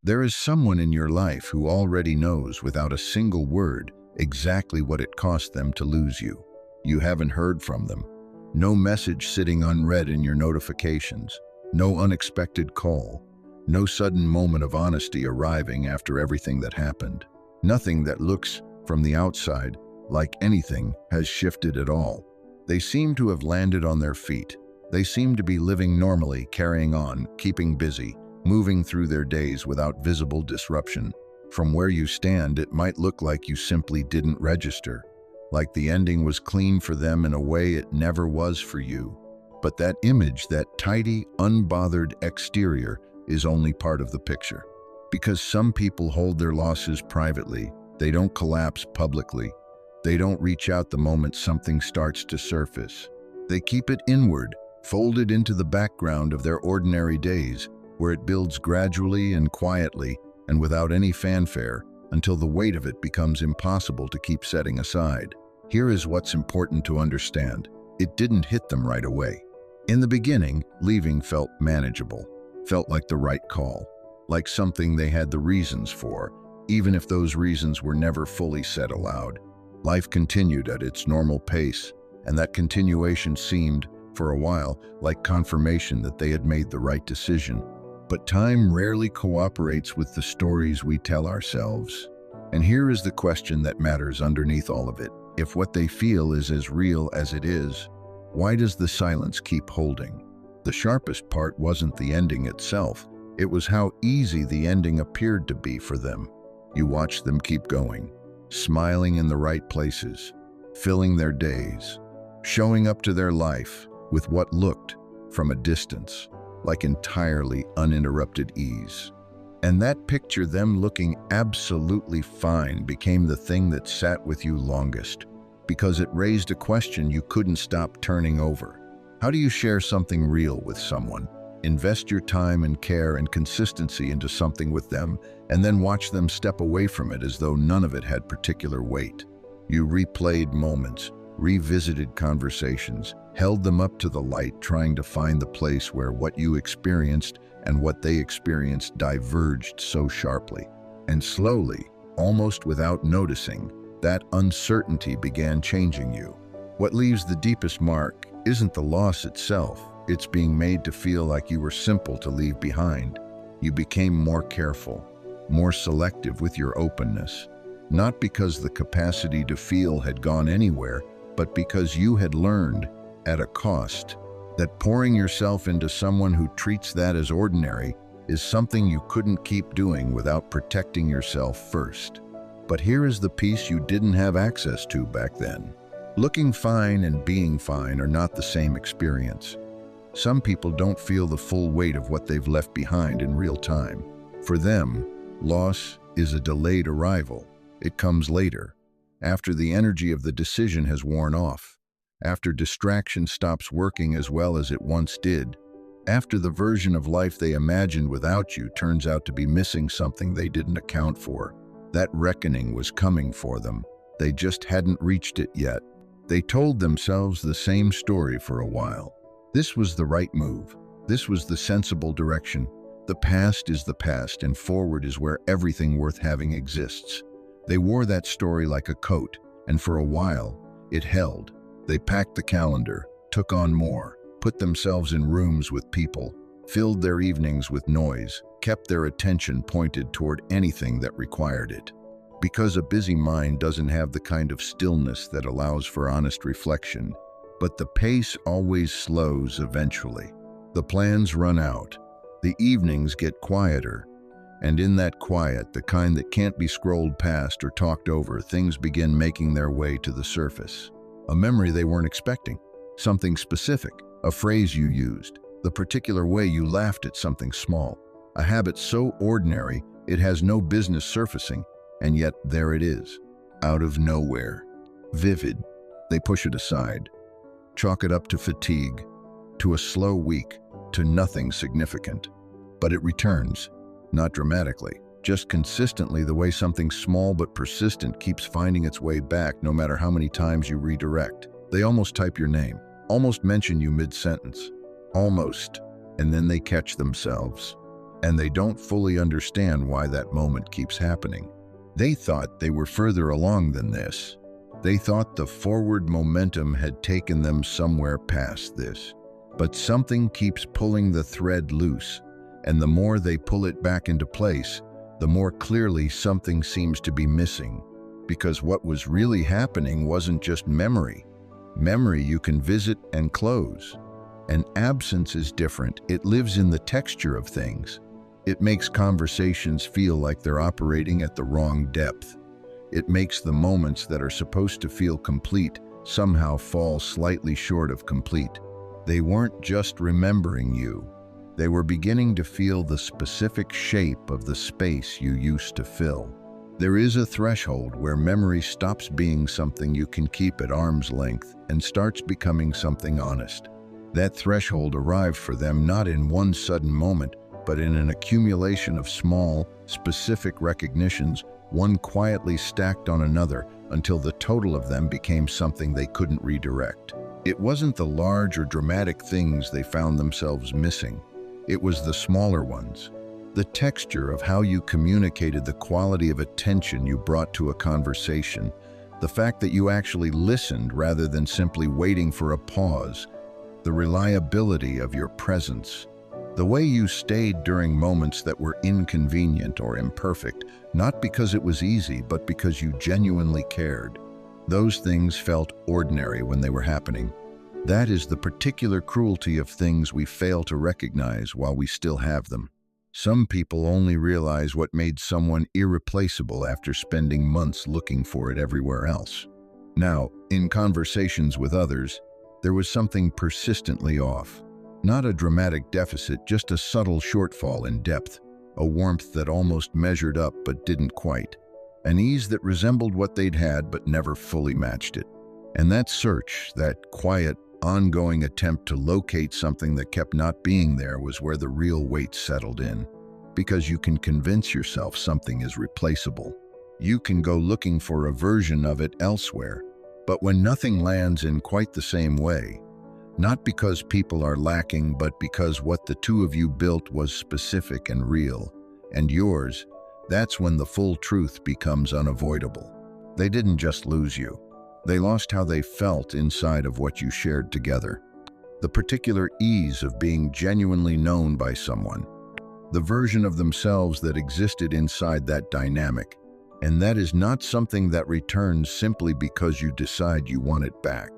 There is someone in your life who already knows without a single word exactly what it cost them to lose you. You haven't heard from them. No message sitting unread in your notifications. No unexpected call. No sudden moment of honesty arriving after everything that happened. Nothing that looks, from the outside, like anything has shifted at all. They seem to have landed on their feet. They seem to be living normally, carrying on, keeping busy, moving through their days without visible disruption. From where you stand, it might look like you simply didn't register, like the ending was clean for them in a way it never was for you. But that image, that tidy, unbothered exterior, is only part of the picture. Because some people hold their losses privately, they don't collapse publicly. They don't reach out the moment something starts to surface. They keep it inward, folded into the background of their ordinary days, where it builds gradually and quietly and without any fanfare until the weight of it becomes impossible to keep setting aside. Here is what's important to understand. It didn't hit them right away. In the beginning, leaving felt manageable, felt like the right call, like something they had the reasons for, even if those reasons were never fully said aloud. Life continued at its normal pace, and that continuation seemed, for a while, like confirmation that they had made the right decision. But time rarely cooperates with the stories we tell ourselves. And here is the question that matters underneath all of it. If what they feel is as real as it is, why does the silence keep holding? The sharpest part wasn't the ending itself. It was how easy the ending appeared to be for them. You watched them keep going, smiling in the right places, filling their days, showing up to their life with what looked, from a distance, like entirely uninterrupted ease. And that picture, them looking absolutely fine, became the thing that sat with you longest, because it raised a question you couldn't stop turning over. How do you share something real with someone? Invest your time and care and consistency into something with them, and then watch them step away from it as though none of it had particular weight. You replayed moments, revisited conversations, held them up to the light, trying to find the place where what you experienced and what they experienced diverged so sharply. And slowly, almost without noticing, that uncertainty began changing you. What leaves the deepest mark isn't the loss itself. It's being made to feel like you were simple to leave behind. You became more careful, more selective with your openness, not because the capacity to feel had gone anywhere, but because you had learned, at a cost, that pouring yourself into someone who treats that as ordinary is something you couldn't keep doing without protecting yourself first. But here is the piece you didn't have access to back then. Looking fine and being fine are not the same experience. Some people don't feel the full weight of what they've left behind in real time. For them, loss is a delayed arrival. It comes later, after the energy of the decision has worn off, after distraction stops working as well as it once did, after the version of life they imagined without you turns out to be missing something they didn't account for. That reckoning was coming for them. They just hadn't reached it yet. They told themselves the same story for a while. This was the right move. This was the sensible direction. The past is the past, and forward is where everything worth having exists. They wore that story like a coat, and for a while, it held. They packed the calendar, took on more, put themselves in rooms with people, filled their evenings with noise, kept their attention pointed toward anything that required it. Because a busy mind doesn't have the kind of stillness that allows for honest reflection, but the pace always slows eventually. The plans run out, the evenings get quieter, and in that quiet, the kind that can't be scrolled past or talked over, things begin making their way to the surface. A memory they weren't expecting, something specific, a phrase you used, the particular way you laughed at something small, a habit so ordinary it has no business surfacing, and yet there it is, out of nowhere, vivid. They push it aside, chalk it up to fatigue, to a slow week, to nothing significant. But it returns, not dramatically, just consistently, the way something small but persistent keeps finding its way back no matter how many times you redirect. They almost type your name, almost mention you mid-sentence, almost, and then they catch themselves. and they don't fully understand why that moment keeps happening. They thought they were further along than this. They thought the forward momentum had taken them somewhere past this. But something keeps pulling the thread loose, and the more they pull it back into place, the more clearly something seems to be missing. Because what was really happening wasn't just memory. Memory you can visit and close. And absence is different. It lives in the texture of things. It makes conversations feel like they're operating at the wrong depth. It makes the moments that are supposed to feel complete somehow fall slightly short of complete. They weren't just remembering you. They were beginning to feel the specific shape of the space you used to fill. There is a threshold where memory stops being something you can keep at arm's length and starts becoming something honest. That threshold arrived for them not in one sudden moment, but in an accumulation of small, specific recognitions, one quietly stacked on another, until the total of them became something they couldn't redirect. It wasn't the large or dramatic things they found themselves missing. It was the smaller ones. The texture of how you communicated, the quality of attention you brought to a conversation, the fact that you actually listened rather than simply waiting for a pause, the reliability of your presence, the way you stayed during moments that were inconvenient or imperfect, not because it was easy, but because you genuinely cared. Those things felt ordinary when they were happening. That is the particular cruelty of things we fail to recognize while we still have them. Some people only realize what made someone irreplaceable after spending months looking for it everywhere else. Now, in conversations with others, there was something persistently off. Not a dramatic deficit, just a subtle shortfall in depth, a warmth that almost measured up but didn't quite, an ease that resembled what they'd had but never fully matched it. And that search, that quiet, ongoing attempt to locate something that kept not being there, was where the real weight settled in. Because you can convince yourself something is replaceable. You can go looking for a version of it elsewhere. But when nothing lands in quite the same way, not because people are lacking, but because what the two of you built was specific and real, and yours, that's when the full truth becomes unavoidable. They didn't just lose you. They lost how they felt inside of what you shared together. The particular ease of being genuinely known by someone. The version of themselves that existed inside that dynamic. And that is not something that returns simply because you decide you want it back.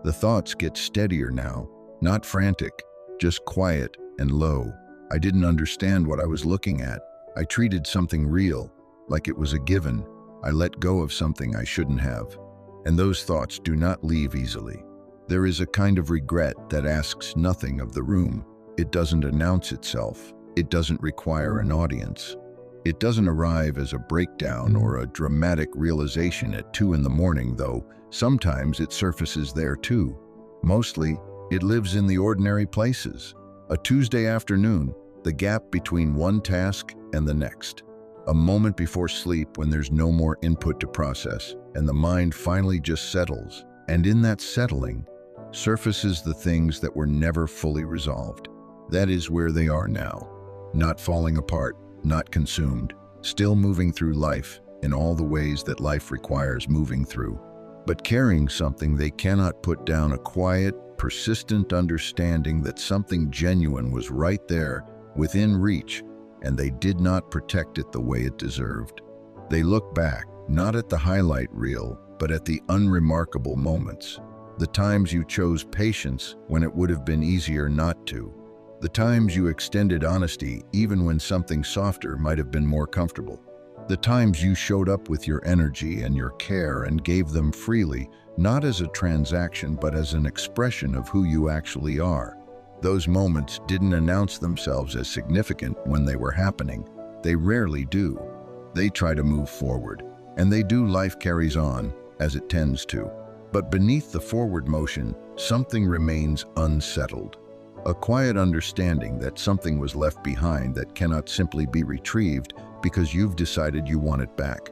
The thoughts get steadier now, not frantic, just quiet and low. I didn't understand what I was looking at. I treated something real, like it was a given. I let go of something I shouldn't have. And those thoughts do not leave easily. There is a kind of regret that asks nothing of the room. It doesn't announce itself. It doesn't require an audience. It doesn't arrive as a breakdown or a dramatic realization at 2 in the morning, though sometimes it surfaces there too. Mostly, it lives in the ordinary places. A Tuesday afternoon, the gap between one task and the next. A moment before sleep when there's no more input to process, and the mind finally just settles. And in that settling, surfaces the things that were never fully resolved. That is where they are now. Not falling apart, not consumed, still moving through life in all the ways that life requires moving through, but carrying something they cannot put down, a quiet, persistent understanding that something genuine was right there, within reach, and they did not protect it the way it deserved. They look back, not at the highlight reel, but at the unremarkable moments, the times you chose patience when it would have been easier not to. The times you extended honesty even when something softer might have been more comfortable. The times you showed up with your energy and your care and gave them freely, not as a transaction but as an expression of who you actually are. Those moments didn't announce themselves as significant when they were happening. They rarely do. They try to move forward, and they do. Life carries on, as it tends to. But beneath the forward motion, something remains unsettled. A quiet understanding that something was left behind that cannot simply be retrieved because you've decided you want it back.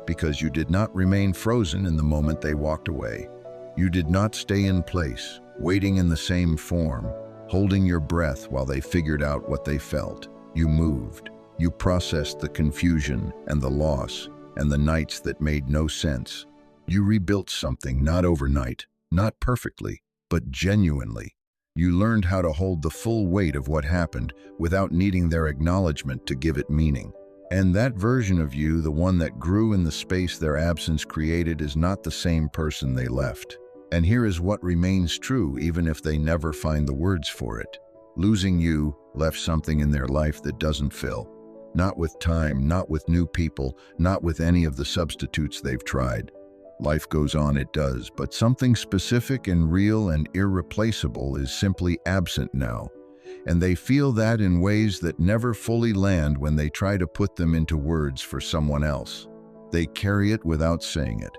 Because you did not remain frozen in the moment they walked away. You did not stay in place, waiting in the same form, holding your breath while they figured out what they felt. You moved. You processed the confusion and the loss and the nights that made no sense. You rebuilt something, not overnight, not perfectly, but genuinely. You learned how to hold the full weight of what happened without needing their acknowledgement to give it meaning. And that version of you, the one that grew in the space their absence created, is not the same person they left. And here is what remains true even if they never find the words for it. Losing you left something in their life that doesn't fill. Not with time, not with new people, not with any of the substitutes they've tried. Life goes on, it does, but something specific and real and irreplaceable is simply absent now. And they feel that in ways that never fully land when they try to put them into words for someone else. They carry it without saying it.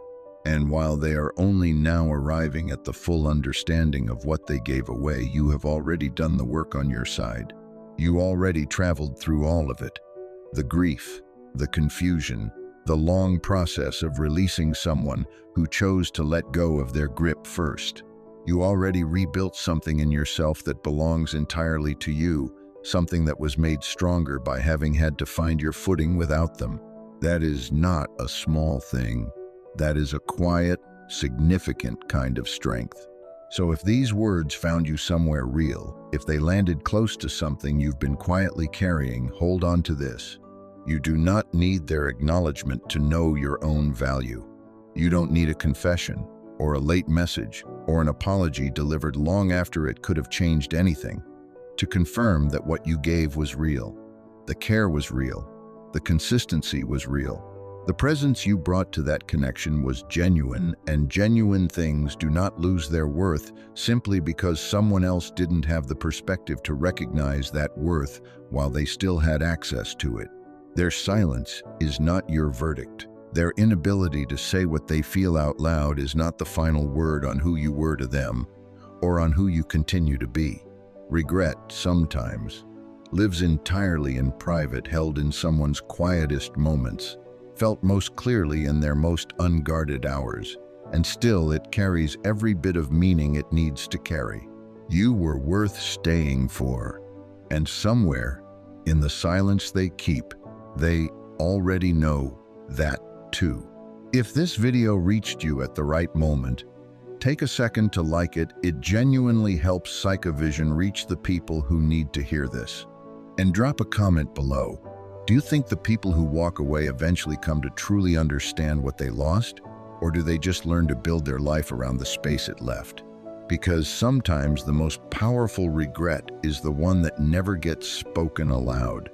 And while they are only now arriving at the full understanding of what they gave away, you have already done the work on your side. You already traveled through all of it. The grief, the confusion, the long process of releasing someone who chose to let go of their grip first. You already rebuilt something in yourself that belongs entirely to you, something that was made stronger by having had to find your footing without them. That is not a small thing. That is a quiet, significant kind of strength. So if these words found you somewhere real, if they landed close to something you've been quietly carrying, hold on to this. You do not need their acknowledgement to know your own value. You don't need a confession, or a late message, or an apology delivered long after it could have changed anything, to confirm that what you gave was real. The care was real. The consistency was real. The presence you brought to that connection was genuine, and genuine things do not lose their worth simply because someone else didn't have the perspective to recognize that worth while they still had access to it. Their silence is not your verdict. Their inability to say what they feel out loud is not the final word on who you were to them or on who you continue to be. Regret, sometimes, lives entirely in private, held in someone's quietest moments, felt most clearly in their most unguarded hours, and still it carries every bit of meaning it needs to carry. You were worth staying for, and somewhere, in the silence they keep, they already know that too. If this video reached you at the right moment, take a second to like it. It genuinely helps Psychevision reach the people who need to hear this. And drop a comment below. Do you think the people who walk away eventually come to truly understand what they lost? Or do they just learn to build their life around the space it left? Because sometimes the most powerful regret is the one that never gets spoken aloud.